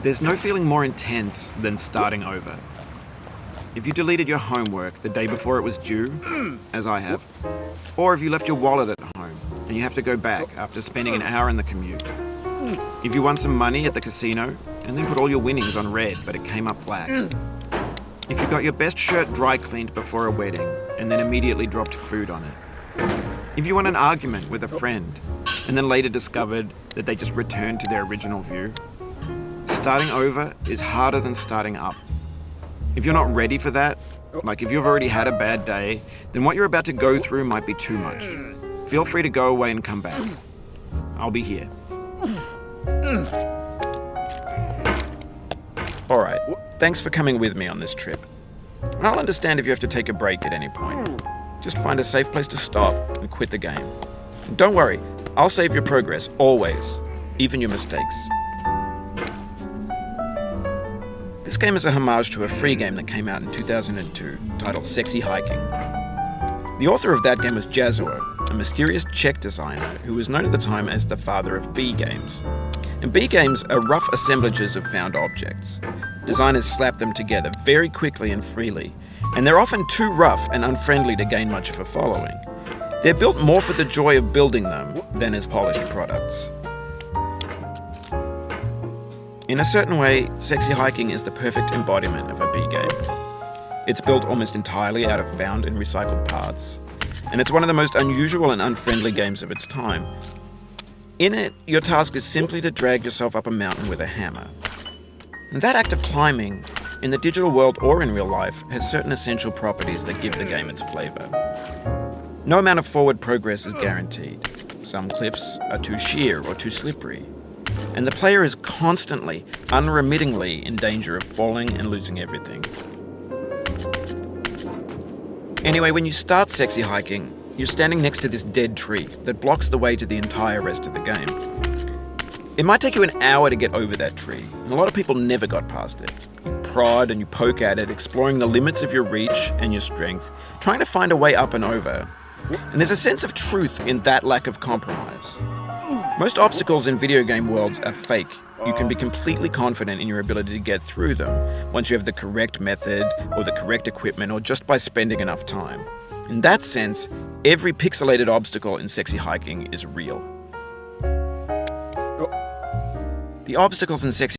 There's no feeling more intense than starting over. If you deleted your homework the day before it was due, as I have, or if you left your wallet at home and you have to go back after spending an hour in the commute. If you won some money at the casino and then put all your winnings on red but it came up black. If you got your best shirt dry cleaned before a wedding and then immediately dropped food on it. If you won an argument with a friend and then later discovered that they just returned to their original view. Starting over is harder than starting up. If you're not ready for that, like if you've already had a bad day, then what you're about to go through might be too much. Feel free to go away and come back. I'll be here. Alright, thanks for coming with me on this trip. I'll understand if you have to take a break at any point. Just find a safe place to stop and quit the game. And don't worry, I'll save your progress, always, even your mistakes. This game is a homage to a free game that came out in 2002, titled Sexy Hiking. The author of that game was Jazuo, a mysterious Czech designer who was known at the time as the father of B games. And B games are rough assemblages of found objects. Designers slap them together very quickly and freely, and they're often too rough and unfriendly to gain much of a following. They're built more for the joy of building them than as polished products. In a certain way, Sexy Hiking is the perfect embodiment of a B game. It's built almost entirely out of found and recycled parts, and it's one of the most unusual and unfriendly games of its time. In it, your task is simply to drag yourself up a mountain with a hammer. And that act of climbing, in the digital world or in real life, has certain essential properties that give the game its flavor. No amount of forward progress is guaranteed. Some cliffs are too sheer or too slippery. And the player is constantly, unremittingly in danger of falling and losing everything. Anyway, when you start Sexy Hiking, you're standing next to this dead tree that blocks the way to the entire rest of the game. It might take you an hour to get over that tree, and a lot of people never got past it. You prod and you poke at it, exploring the limits of your reach and your strength, trying to find a way up and over. And there's a sense of truth in that lack of compromise. Most obstacles in video game worlds are fake. You can be completely confident in your ability to get through them once you have the correct method or the correct equipment or just by spending enough time. In that sense, every pixelated obstacle in Sexy Hiking is real. The obstacles in Sexy